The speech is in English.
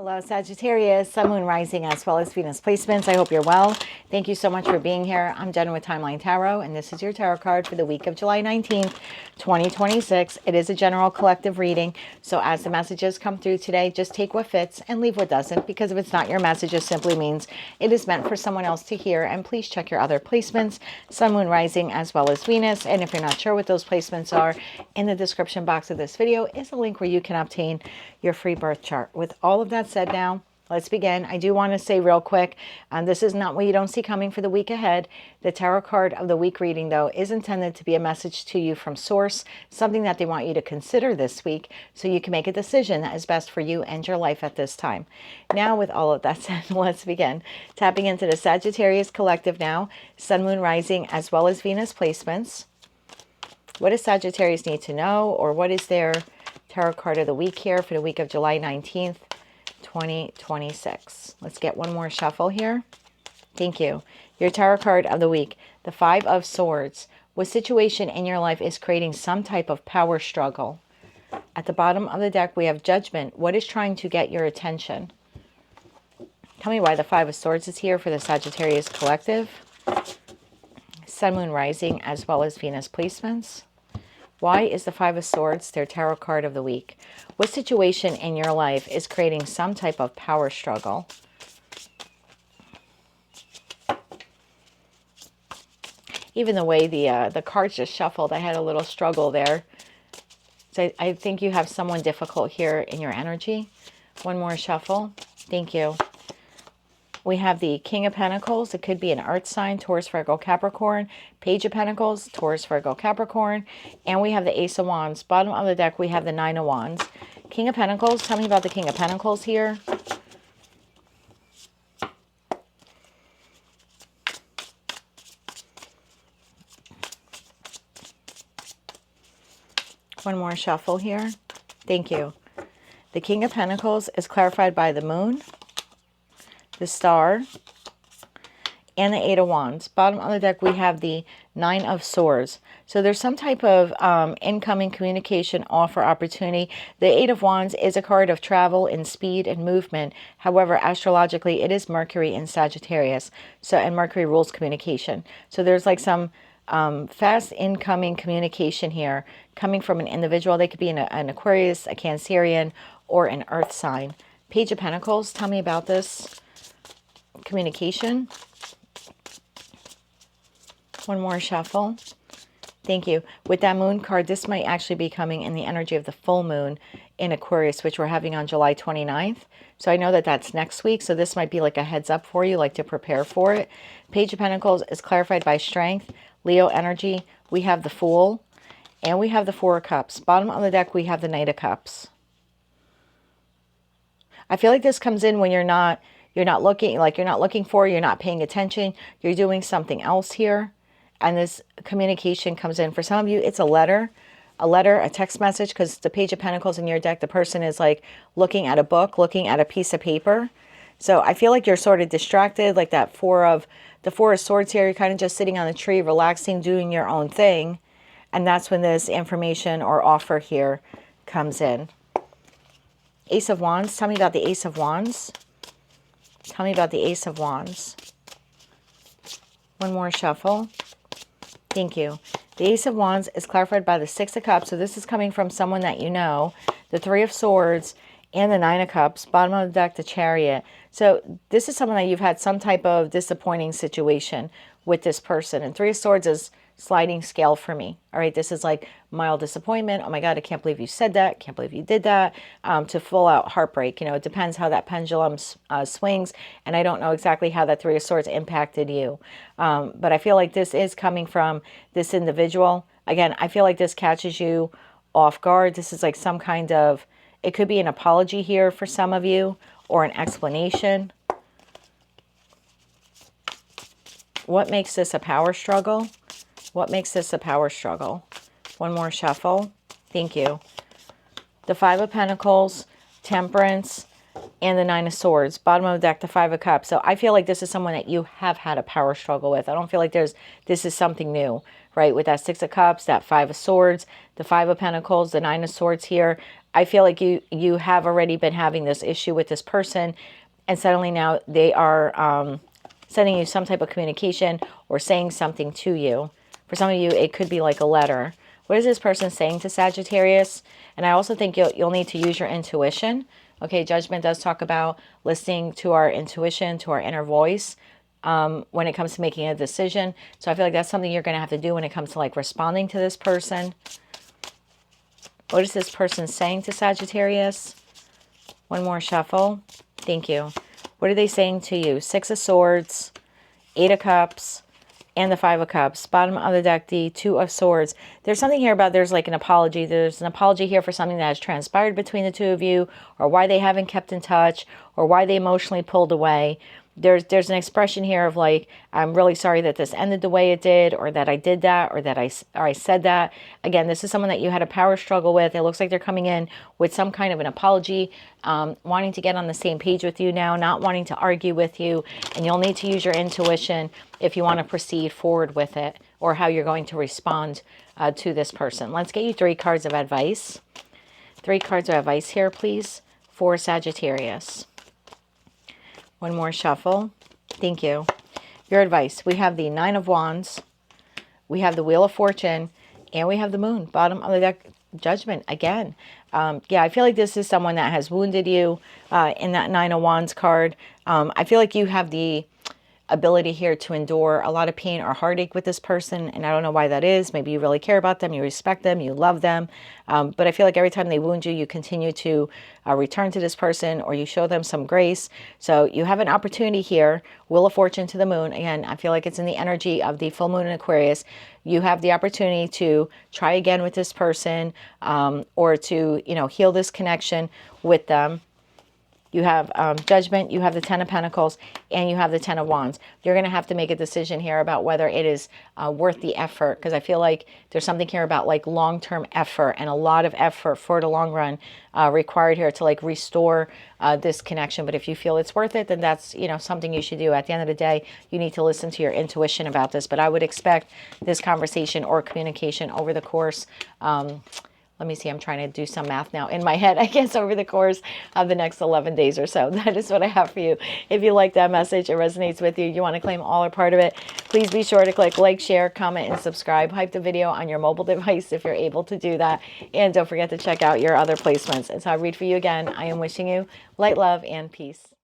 Hello, Sagittarius, Sun, Moon, Rising, as well as Venus placements. I hope you're well. Thank you so much for being here. I'm Jen with Timeline Tarot, and this is your tarot card for the week of July 19th, 2026. It is a general collective reading, so as the messages come through today, just take what fits and leave what doesn't, because if it's not your message, it simply means it is meant for someone else to hear. And please check your other placements, Sun, Moon, Rising, as well as Venus. And if you're not sure what those placements are, in the description box of this video is a link where you can obtain your free birth chart. With all of that said now, let's begin. I do want to say real quick, this is not what you don't see coming for the week ahead. The tarot card of the week reading, though, is intended to be a message to you from source, something that they want you to consider this week so you can make a decision that is best for you and your life at this time. Now, with all of that said, let's begin. Tapping into the Sagittarius collective now, Sun, Moon, Rising, as well as Venus placements. What does Sagittarius need to know, or what is their tarot card of the week here for the week of July 19th, 2026. Let's get one more shuffle here. Thank you. Your tarot card of the week, the Five of Swords. What situation in your life is creating some type of power struggle? At the bottom of the deck, we have Judgment. What is trying to get your attention? Tell me why the Five of Swords is here for the Sagittarius collective. Sun, Moon, Rising, as well as Venus placements. Why is the Five of Swords their tarot card of the week? What situation in your life is creating some type of power struggle? Even the way the cards just shuffled, I had a little struggle there. So I think you have someone difficult here in your energy. One more shuffle. Thank you. We have the King of Pentacles. It could be an earth sign, Taurus, Virgo, Capricorn. Page of Pentacles, Taurus, Virgo, Capricorn. And we have the Ace of Wands. Bottom of the deck, we have the Nine of Wands. King of Pentacles, tell me about the King of Pentacles here. One more shuffle here. Thank you. The King of Pentacles is clarified by the Moon, the Star, and the Eight of Wands. Bottom of the deck, we have the Nine of Swords. So there's some type of incoming communication, offer, opportunity. The Eight of Wands is a card of travel and speed and movement. However, astrologically, it is Mercury in Sagittarius. And Mercury rules communication. So there's like some fast incoming communication here coming from an individual. They could be an Aquarius, a Cancerian, or an Earth sign. Page of Pentacles, tell me about this communication. One more shuffle. Thank you. With that Moon card, this might actually be coming in the energy of the full moon in Aquarius, which we're having on July 29th. So I know that that's next week. So this might be like a heads up for you, like to prepare for it. Page of Pentacles is clarified by Strength, Leo energy. We have the Fool, and we have the Four of Cups. Bottom of the deck, we have the Knight of Cups. I feel like this comes in when you're not looking, like you're not looking for, you're not paying attention, you're doing something else here. And this communication comes in. For some of you, it's a letter, a text message, because the Page of Pentacles in your deck, the person is like looking at a book, looking at a piece of paper. So I feel like you're sort of distracted, like the Four of Swords here. You're kind of just sitting on the tree, relaxing, doing your own thing. And that's when this information or offer here comes in. Ace of Wands. Tell me about the Ace of Wands. Tell me about the Ace of Wands. One more shuffle. Thank you. The Ace of Wands is clarified by the Six of Cups. So this is coming from someone that you know. The Three of Swords and the Nine of Cups. Bottom of the deck, the Chariot. So this is someone that you've had some type of disappointing situation with this person. And Three of Swords is sliding scale for me. All right, this is like mild disappointment. Oh my God, I can't believe you said that. Can't believe you did that. To full out heartbreak. You know, it depends how that pendulum swings. And I don't know exactly how that Three of Swords impacted you. But I feel like this is coming from this individual. Again, I feel like this catches you off guard. This is like some kind of, it could be an apology here for some of you, or an explanation. What makes this a power struggle? What makes this a power struggle? One more shuffle. Thank you. The Five of Pentacles, Temperance, and the Nine of Swords. Bottom of the deck, the Five of Cups. So I feel like this is someone that you have had a power struggle with. I don't feel like this is something new, right? With that Six of Cups, that Five of Swords, the Five of Pentacles, the Nine of Swords here. I feel like you have already been having this issue with this person, and suddenly now they are sending you some type of communication or saying something to you. For some of you, it could be like a letter. What is this person saying to Sagittarius? And I also think you'll need to use your intuition. Okay, Judgment does talk about listening to our intuition, to our inner voice when it comes to making a decision. So I feel like that's something you're going to have to do when it comes to like responding to this person. What is this person saying to Sagittarius? One more shuffle. Thank you. What are they saying to you? Six of Swords, Eight of Cups, and the Five of Cups. Bottom of the deck, the Two of Swords. There's something here about there's like an apology. There's an apology here for something that has transpired between the two of you, or why they haven't kept in touch, or why they emotionally pulled away. There's an expression here of like, I'm really sorry that this ended the way it did, or that I did that, or that I said that. Again, this is someone that you had a power struggle with. It looks like they're coming in with some kind of an apology, wanting to get on the same page with you now, not wanting to argue with you. And you'll need to use your intuition if you want to proceed forward with it, or how you're going to respond to this person. Let's get you 3 cards of advice. 3 cards of advice here, please, for Sagittarius. One more shuffle. Thank you. Your advice. We have the Nine of Wands. We have the Wheel of Fortune. And we have the Moon. Bottom of the deck, Judgment again. Yeah, I feel like this is someone that has wounded you in that Nine of Wands card. I feel like you have the ability here to endure a lot of pain or heartache with this person, and I don't know why that is. Maybe you really care about them, you respect them, you love them, but I feel like every time they wound you, you continue to return to this person, or you show them some grace. So you have an opportunity here. Wheel of Fortune to the Moon. Again, I feel like it's in the energy of the full moon in Aquarius. You have the opportunity to try again with this person, or to, you know, heal this connection with them. You have Judgment, you have the Ten of Pentacles, and you have the Ten of Wands. You're going to have to make a decision here about whether it is worth the effort, because I feel like there's something here about like long-term effort, and a lot of effort for the long run required here to like restore this connection. But if you feel it's worth it, then that's, you know, something you should do. At the end of the day, you need to listen to your intuition about this. But I would expect this conversation or communication over the course, let me see, I'm trying to do some math now in my head, I guess, over the course of the next 11 days or so. That is what I have for you. If you like that message, it resonates with you, you want to claim all or part of it, please be sure to click like, share, comment, and subscribe. Hype the video on your mobile device if you're able to do that. And don't forget to check out your other placements. As I read for you again, I am wishing you light, love, and peace.